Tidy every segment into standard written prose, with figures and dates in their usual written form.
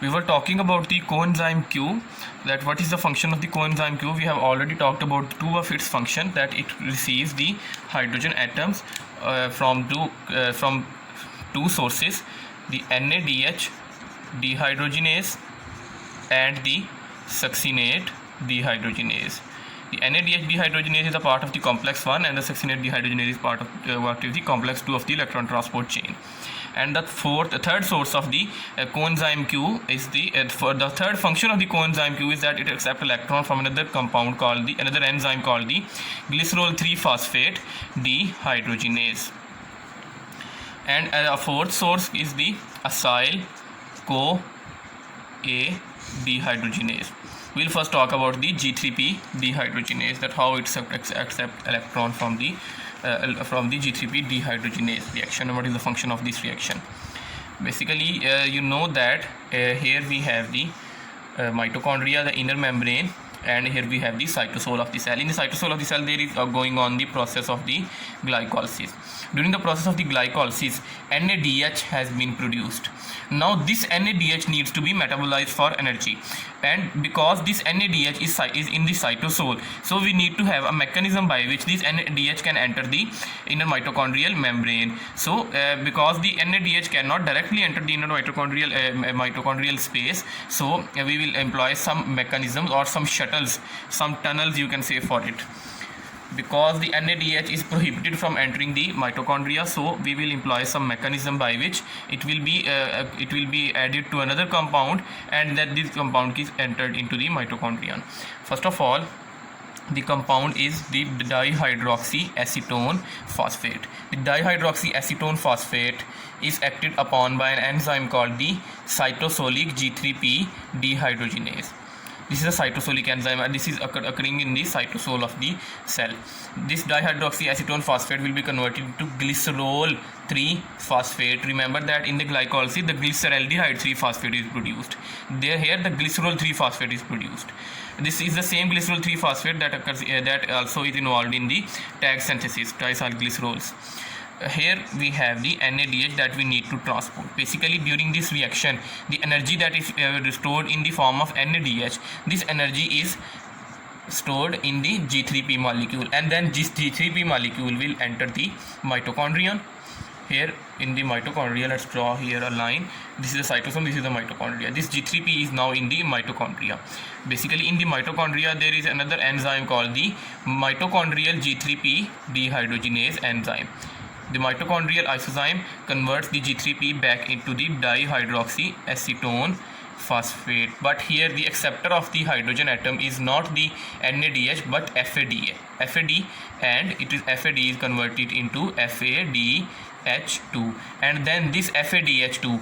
We were talking about the coenzyme Q, that what is the function of the coenzyme Q. We have already talked about two of its function, that it receives the hydrogen atoms from two sources, the NADH dehydrogenase and the succinate dehydrogenase. The NADH dehydrogenase is a part of the complex 1 and the succinate dehydrogenase is part of the complex 2 of the electron transport chain. And the third source of the coenzyme Q is for the third function of the coenzyme Q is that it accepts electron from another enzyme called the glycerol 3-phosphate dehydrogenase. And a fourth source is the acyl CoA dehydrogenase. We'll first talk about the G3P dehydrogenase, that how it accepts electron from the G3P dehydrogenase reaction, and what is the function of this reaction. Basically, you know that here we have the mitochondria, the inner membrane, and here we have the cytosol of the cell. In the cytosol of the cell, there is going on the process of the glycolysis. During the process of the glycolysis, NADH has been produced. Now this NADH needs to be metabolized for energy, and because this NADH is in the cytosol, so we need to have a mechanism by which this NADH can enter the inner mitochondrial membrane. So because the NADH cannot directly enter the inner mitochondrial space, so we will employ some mechanisms or some shuttles, some tunnels you can say for it. Because the NADH is prohibited from entering the mitochondria, so we will employ some mechanism by which it will be added to another compound, and that this compound is entered into the mitochondrion. First of all, the compound is the dihydroxyacetone phosphate. The dihydroxyacetone phosphate is acted upon by an enzyme called the cytosolic G3P dehydrogenase. This is a cytosolic enzyme, and this is occurring in the cytosol of the cell. This dihydroxyacetone phosphate will be converted to glycerol 3-phosphate. Remember that in the glycolysis, the glyceraldehyde 3-phosphate is produced. Here the glycerol 3-phosphate is produced. This is the same glycerol 3-phosphate that occurs that also is involved in the tag synthesis, triacylglycerols. Here we have the NADH that we need to transport. Basically, during this reaction, the energy that is stored in the form of NADH, this energy is stored in the G3P molecule, and then this G3P molecule will enter the mitochondrion. Here in the mitochondria, let's draw here a line. This is the cytosol, this is the mitochondria. This G3P is now in the mitochondria. Basically, in the mitochondria, there is another enzyme called the mitochondrial G3P dehydrogenase enzyme. The mitochondrial isozyme converts the G3P back into the dihydroxyacetone phosphate. But here the acceptor of the hydrogen atom is not the NADH but FAD, and FAD is converted into FADH2, and then this FADH2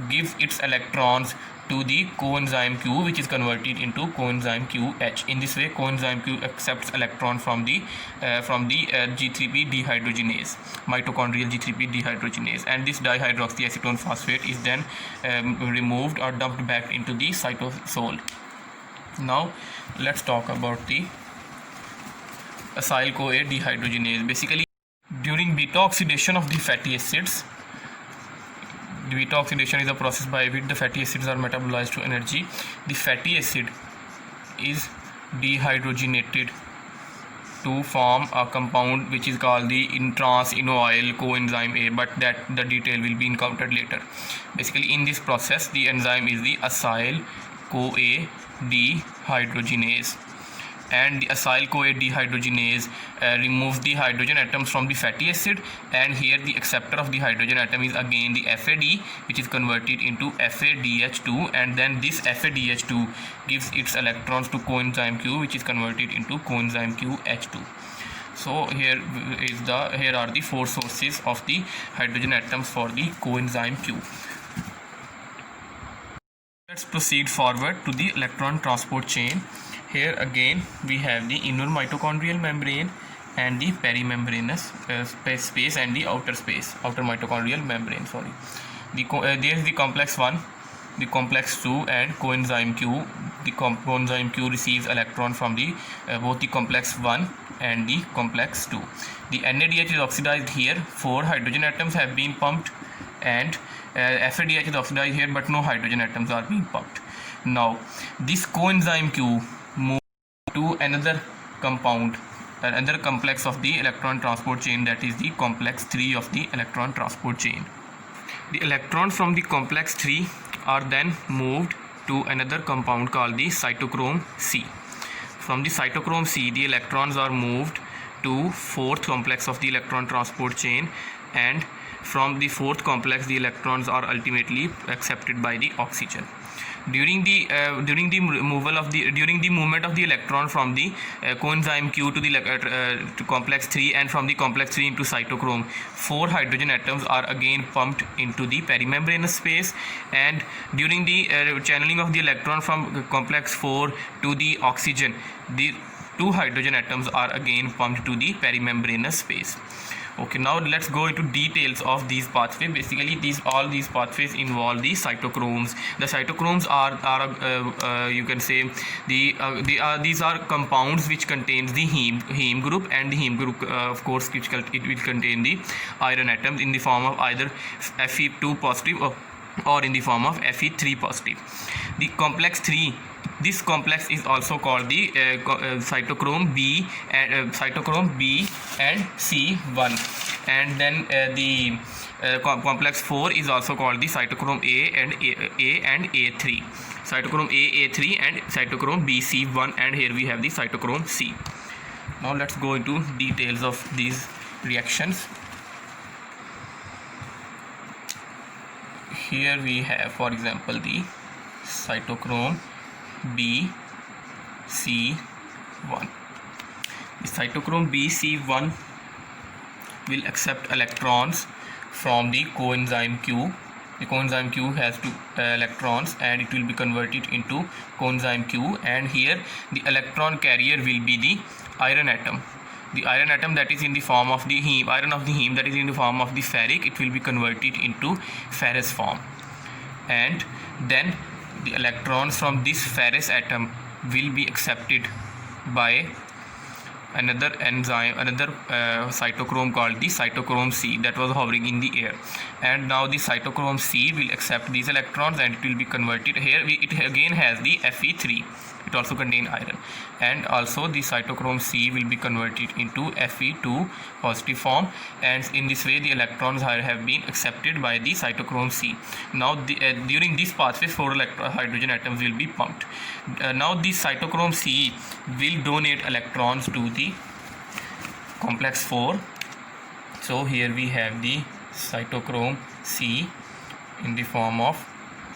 gives its electrons to the coenzyme Q, which is converted into coenzyme QH. In this way, coenzyme Q accepts electron from the G3P dehydrogenase, mitochondrial G3P dehydrogenase, and this dihydroxyacetone phosphate is then removed or dumped back into the cytosol. Now let's talk about the acyl CoA dehydrogenase. Basically, during beta oxidation of the fatty acids, the beta oxidation is a process by which the fatty acids are metabolized to energy. The fatty acid is dehydrogenated to form a compound which is called the trans-inoyl coenzyme A, but that the detail will be encountered later. Basically, in this process, the enzyme is the acyl CoA dehydrogenase, and the acyl CoA dehydrogenase removes the hydrogen atoms from the fatty acid, and here the acceptor of the hydrogen atom is again the FAD, which is converted into FADH2, and then this FADH2 gives its electrons to coenzyme Q, which is converted into coenzyme QH2. So here are the four sources of the hydrogen atoms for the coenzyme Q. Let's proceed forward to the electron transport chain. Here again we have the inner mitochondrial membrane and the perimembranous space and the outer mitochondrial membrane. There is the complex 1, the complex 2, and coenzyme Q. The coenzyme Q receives electron from the both the complex 1 and the complex 2. The NADH is oxidized here. 4 hydrogen atoms have been pumped, and FADH is oxidized here, but no hydrogen atoms are being pumped. Now this coenzyme Q moves to another compound, another complex of the electron transport chain, that is the complex 3 of the electron transport chain. The electrons from the complex 3 are then moved to another compound called the cytochrome C. From the cytochrome C, the electrons are moved to fourth complex of the electron transport chain, and from the fourth complex the electrons are ultimately accepted by the oxygen. During the movement of the electron from the coenzyme Q to the to complex 3 and from the complex 3 into cytochrome, 4 hydrogen atoms are again pumped into the perimembranous space, and during the channeling of the electron from complex 4 to the oxygen, the 2 hydrogen atoms are again pumped to the perimembranous space. Okay, now let's go into details of these pathways. Basically, all these pathways involve the cytochromes. The cytochromes are you can say these are compounds which contains the heme group, and the heme group of course it will contain the iron atoms in the form of either Fe2 positive or in the form of Fe3 positive. The complex 3, this complex is also called the cytochrome B and C1, and then the complex 4 is also called the cytochrome A and A3, cytochrome A3 and cytochrome BC1, and here we have the cytochrome C. Now let's go into details of these reactions. Here we have, for example, the cytochrome BC1. The cytochrome BC1 will accept electrons from the coenzyme Q. The coenzyme Q has 2 electrons, and it will be converted into coenzyme Q, and here the electron carrier will be the iron atom. The iron atom that is in the form of the heme, iron of the heme that is in the form of the ferric, it will be converted into ferrous form, and then the electrons from this ferrous atom will be accepted by another enzyme, another cytochrome called the cytochrome C that was hovering in the air, and now the cytochrome C will accept these electrons and it will be converted. Here it again has the Fe3, it also contains iron, and also the cytochrome C will be converted into Fe2 positive form, and in this way the electrons have been accepted by the cytochrome C. Now during this pathway 4 hydrogen atoms will be pumped. Now the cytochrome C will donate electrons to the complex 4. So here we have the cytochrome C in the form of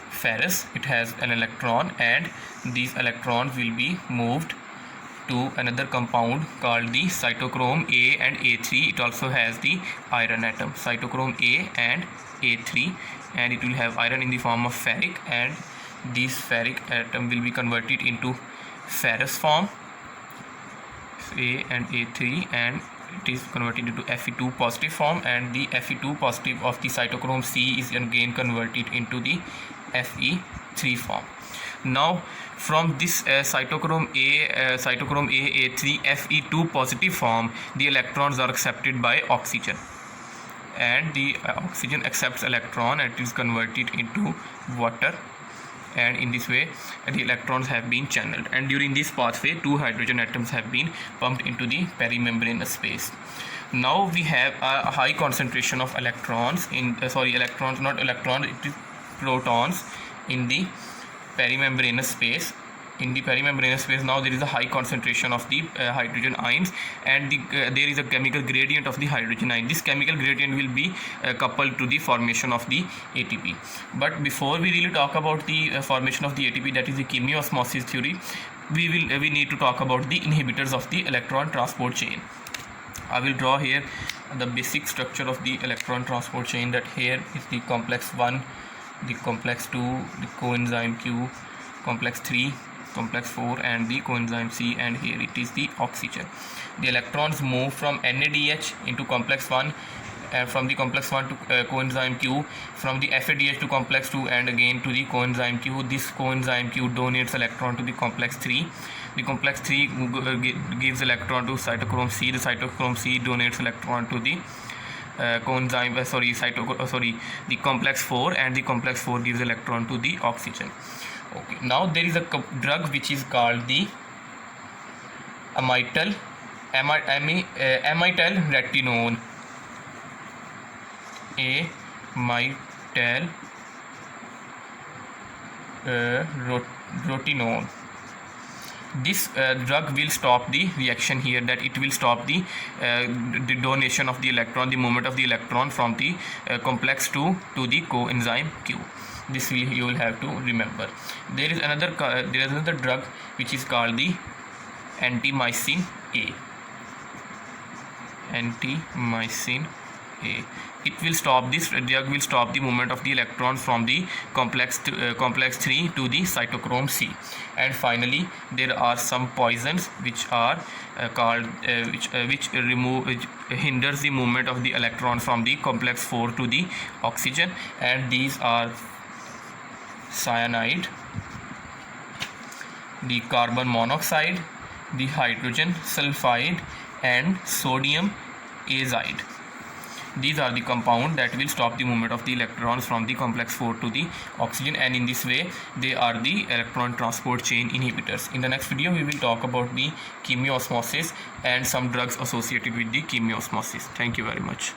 ferrous. It has an electron, and these electrons will be moved to another compound called the cytochrome A and A3. It also has the iron atom, cytochrome A and A3, and it will have iron in the form of ferric, and this ferric atom will be converted into ferrous form, A and A3, and it is converted into Fe2 positive form, and the Fe2 positive of the cytochrome C is again converted into the Fe3 form. Now from this cytochrome A3 Fe2 positive form, the electrons are accepted by oxygen, and the oxygen accepts electron and it is converted into water, and in this way the electrons have been channeled, and during this pathway 2 hydrogen atoms have been pumped into the perimembranous space. Now we have a high concentration of electrons in it is protons in the perimembranous space. In the perimembranous space, now there is a high concentration of the hydrogen ions, and there is a chemical gradient of the hydrogen ion. This chemical gradient will be coupled to the formation of the ATP. But before we really talk about the formation of the ATP, that is the chemiosmosis theory, we need to talk about the inhibitors of the electron transport chain. I will draw here the basic structure of the electron transport chain. That here is the complex 1, the complex 2, the coenzyme Q, complex 3, complex 4, and the coenzyme C, and here it is the oxygen. The electrons move from NADH into complex 1, from the complex 1 to coenzyme Q, from the FADH to complex 2, and again to the coenzyme Q. This coenzyme Q donates electron to the complex 3. The complex 3 gives electron to cytochrome C. The cytochrome C donates electron to the coenzyme the complex 4, and the complex 4 gives electron to the oxygen. Okay, now there is a drug which is called the amytal retinone. Amytal retinone. This drug will stop the reaction here, that it will stop the donation of the electron, the movement of the electron from the complex 2 to the coenzyme Q. This you will have to remember. There is another drug which is called the antimycin A. Antimycin A. It will stop, this drug will stop the movement of the electron from the complex 3 to the cytochrome C. And finally, there are some poisons which are called which hinders the movement of the electron from the complex 4 to the oxygen, and these are cyanide, the carbon monoxide, the hydrogen sulfide, and sodium azide. These are the compounds that will stop the movement of the electrons from the complex 4 to the oxygen, and in this way they are the electron transport chain inhibitors. In the next video we will talk about the chemiosmosis and some drugs associated with the chemiosmosis. Thank you very much.